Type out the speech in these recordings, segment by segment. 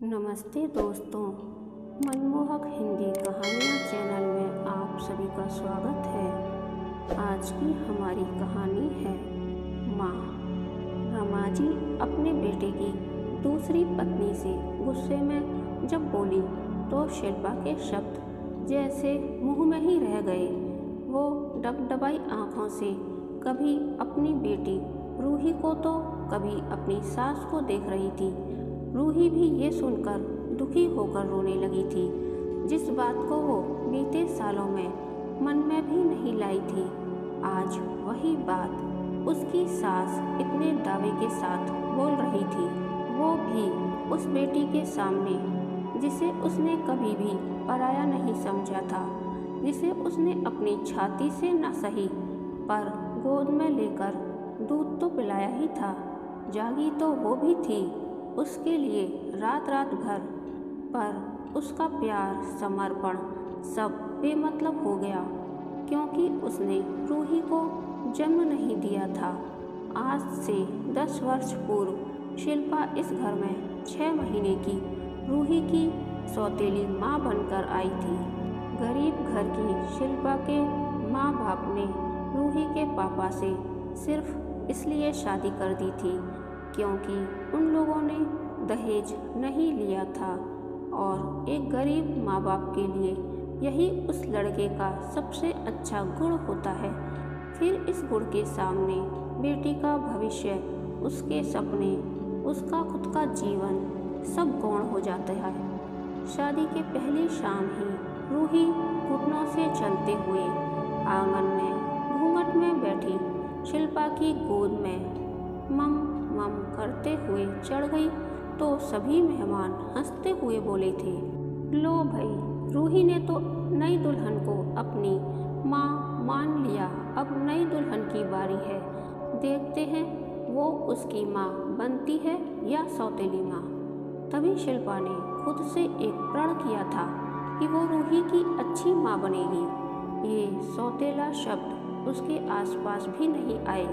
नमस्ते दोस्तों, मनमोहक हिंदी कहानियाँ चैनल में आप सभी का स्वागत है। आज की हमारी कहानी है माँ। रमा जी अपने बेटे की दूसरी पत्नी से गुस्से में जब बोली तो शिल्पा के शब्द जैसे मुंह में ही रह गए। वो डबडबाई आँखों से कभी अपनी बेटी रूही को तो कभी अपनी सास को देख रही थी। रूही भी ये सुनकर दुखी होकर रोने लगी थी, जिस बात को वो बीते सालों में मन में भी नहीं लाई थी। आज वही बात उसकी सास इतने दावे के साथ बोल रही थी, वो भी उस बेटी के सामने जिसे उसने कभी भी पराया नहीं समझा था, जिसे उसने अपनी छाती से न सही पर गोद में लेकर दूध तो पिलाया ही था। जागी तो वो भी थी उसके लिए रात रात भर, पर उसका प्यार समर्पण सब बेमतलब हो गया, क्योंकि उसने रूही को जन्म नहीं दिया था। आज से 10 वर्ष पूर्व शिल्पा इस घर में 6 महीने की रूही की सौतेली माँ बनकर आई थी। गरीब घर की शिल्पा के माँ बाप ने रूही के पापा से सिर्फ इसलिए शादी कर दी थी क्योंकि उन लोगों ने दहेज नहीं लिया था, और एक गरीब माँ बाप के लिए यही उस लड़के का सबसे अच्छा गुण होता है। फिर इस गुण के सामने बेटी का भविष्य, उसके सपने, उसका खुद का जीवन सब गौण हो जाता है। शादी के पहली शाम ही रूही घुटनों से चलते हुए आंगन में घूंघट में बैठी शिल्पा की गोद में मम मम करते हुए चढ़ गई तो सभी मेहमान हंसते हुए बोले थे, लो भाई, रूही ने तो नई दुल्हन को अपनी माँ मान लिया, अब नई दुल्हन की बारी है। देखते हैं वो उसकी माँ बनती है या सौतेली माँ। तभी शिल्पा ने खुद से एक प्रण किया था कि वो रूही की अच्छी माँ बनेगी। ये सौतेला शब्द उसके आसपास भी नहीं आए,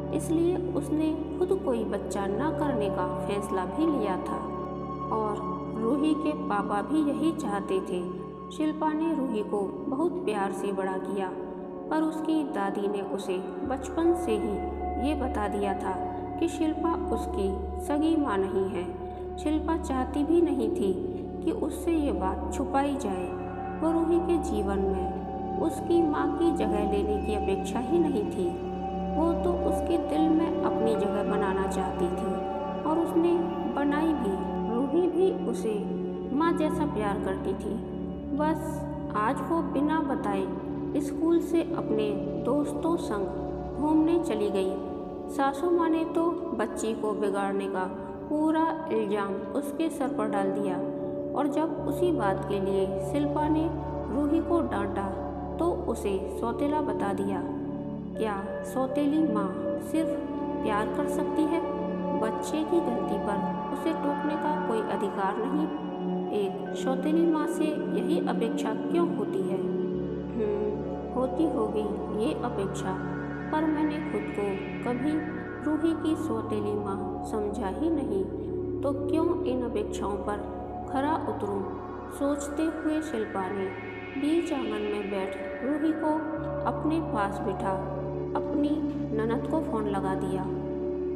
इसलिए उसने खुद कोई बच्चा न करने का फैसला भी लिया था, और रूही के पापा भी यही चाहते थे। शिल्पा ने रूही को बहुत प्यार से बड़ा किया, पर उसकी दादी ने उसे बचपन से ही ये बता दिया था कि शिल्पा उसकी सगी माँ नहीं है। शिल्पा चाहती भी नहीं थी कि उससे ये बात छुपाई जाए। वो रूही के जीवन में उसकी माँ की जगह लेने की अपेक्षा ही नहीं थी। वो तो उसके दिल में अपनी जगह बनाना चाहती थी, और उसने बनाई भी। रूही भी उसे माँ जैसा प्यार करती थी। बस आज वो बिना बताए स्कूल से अपने दोस्तों संग घूमने चली गई। सासू माँ ने तो बच्ची को बिगाड़ने का पूरा इल्ज़ाम उसके सर पर डाल दिया, और जब उसी बात के लिए शिल्पा ने रूही को डांटा तो उसे सौतेला बता दिया। क्या सौतेली माँ सिर्फ प्यार कर सकती है? बच्चे की गलती पर उसे टोकने का कोई अधिकार नहीं। एक सौतेली माँ से यही अपेक्षा क्यों होती है? होती होगी ये अपेक्षा, पर मैंने खुद को कभी रूही की सौतेली माँ समझा ही नहीं, तो क्यों इन अपेक्षाओं पर खरा उतरूं? सोचते हुए शिल्पा ने बीच आंगन में बैठ रूही को अपने पास बिठा अपनी ननद को फ़ोन लगा दिया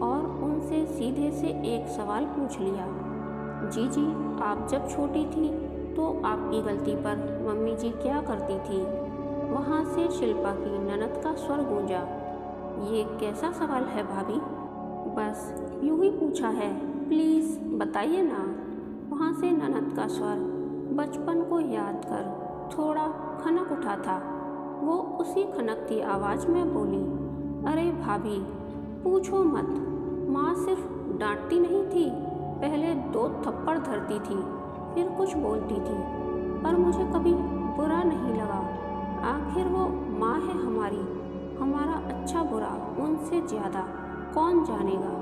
और उनसे सीधे से एक सवाल पूछ लिया। जी, आप जब छोटी थी तो आपकी गलती पर मम्मी जी क्या करती थी? वहाँ से शिल्पा की ननद का स्वर गूंजा। ये कैसा सवाल है भाभी? बस यूँ ही पूछा है, प्लीज़ बताइए ना। वहाँ से ननद का स्वर बचपन को याद कर थोड़ा खनक उठा था। वो उसी खनकती आवाज़ में बोली, अरे भाभी पूछो मत, माँ सिर्फ डांटती नहीं थी, पहले 2 थप्पड़ धरती थी, फिर कुछ बोलती थी, पर मुझे कभी बुरा नहीं लगा। आखिर वो माँ है हमारी, हमारा अच्छा बुरा उनसे ज़्यादा कौन जानेगा।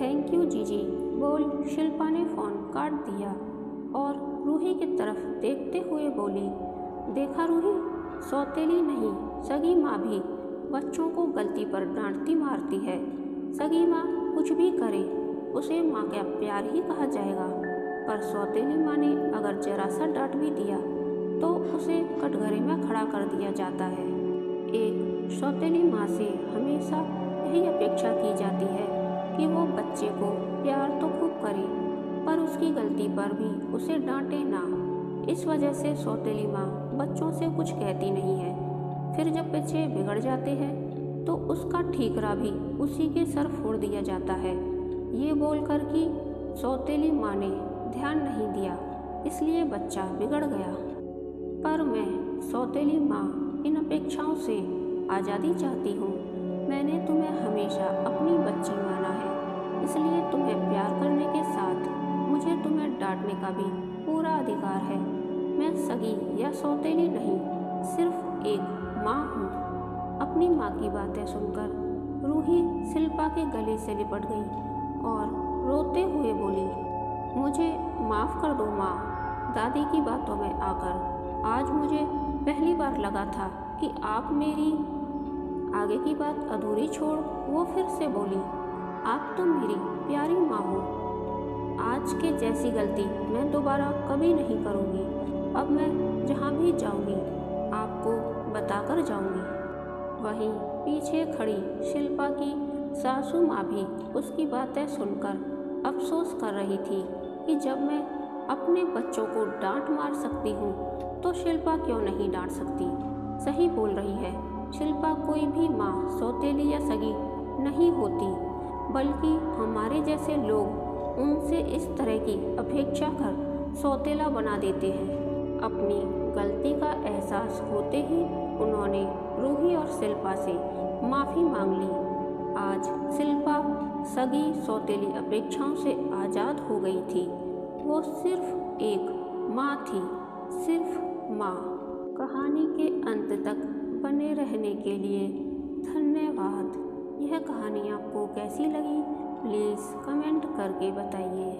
थैंक यू जीजी, बोल शिल्पा ने फ़ोन काट दिया और रूही की तरफ देखते हुए बोली, देखा रूही, सौतेली नहीं सगी माँ भी बच्चों को गलती पर डांटती मारती है। सगी माँ कुछ भी करे उसे माँ का प्यार ही कहा जाएगा, पर सौतेली माँ ने अगर जरा सा डांट भी दिया तो उसे कटघरे में खड़ा कर दिया जाता है। एक सौतेली माँ से हमेशा यही अपेक्षा की जाती है कि वो बच्चे को प्यार तो खूब करे पर उसकी गलती पर भी उसे डांटे ना। इस वजह से सौतेली माँ बच्चों से कुछ कहती नहीं है। फिर जब बच्चे बिगड़ जाते हैं तो उसका ठीकरा भी उसी के सर फोड़ दिया जाता है, ये बोलकर कि सौतेली माँ ने ध्यान नहीं दिया इसलिए बच्चा बिगड़ गया। पर मैं सौतेली माँ इन अपेक्षाओं से आज़ादी चाहती हूँ। मैंने तुम्हें हमेशा अपनी बच्ची माना है, इसलिए तुम्हें प्यार करने के साथ मुझे तुम्हें डांटने का भी पूरा अधिकार है। मैं सगी या सौतेली नहीं, सिर्फ एक माँ हूँ। अपनी माँ की बातें सुनकर रूही शिल्पा के गले से लिपट गई और रोते हुए बोली, मुझे माफ़ कर दो माँ। दादी की बातों में आकर आज मुझे पहली बार लगा था कि आप मेरी आगे की बात अधूरी छोड़ वो फिर से बोली, आप तो मेरी प्यारी माँ हो। आज के जैसी गलती मैं दोबारा कभी नहीं करूँगी। अब मैं जहाँ भी जाऊँगी आपको बताकर जाऊँगी। वहीं पीछे खड़ी शिल्पा की सासू माँ भी उसकी बातें सुनकर अफसोस कर रही थी कि जब मैं अपने बच्चों को डांट मार सकती हूँ तो शिल्पा क्यों नहीं डांट सकती। सही बोल रही है, शिल्पा कोई भी माँ सौतेली या सगी नहीं होती, बल्कि हमारे जैसे लोग उनसे इस तरह की अपेक्षा कर सौतेला बना देते हैं। अपनी गलती का एहसास होते ही उन्होंने रूही और शिल्पा से माफ़ी मांग ली। आज शिल्पा सगी सौतेली अपेक्षाओं से आज़ाद हो गई थी। वो सिर्फ एक माँ थी, सिर्फ माँ। कहानी के अंत तक बने रहने के लिए धन्यवाद। यह कहानी आपको कैसी लगी प्लीज़ कमेंट करके बताइए।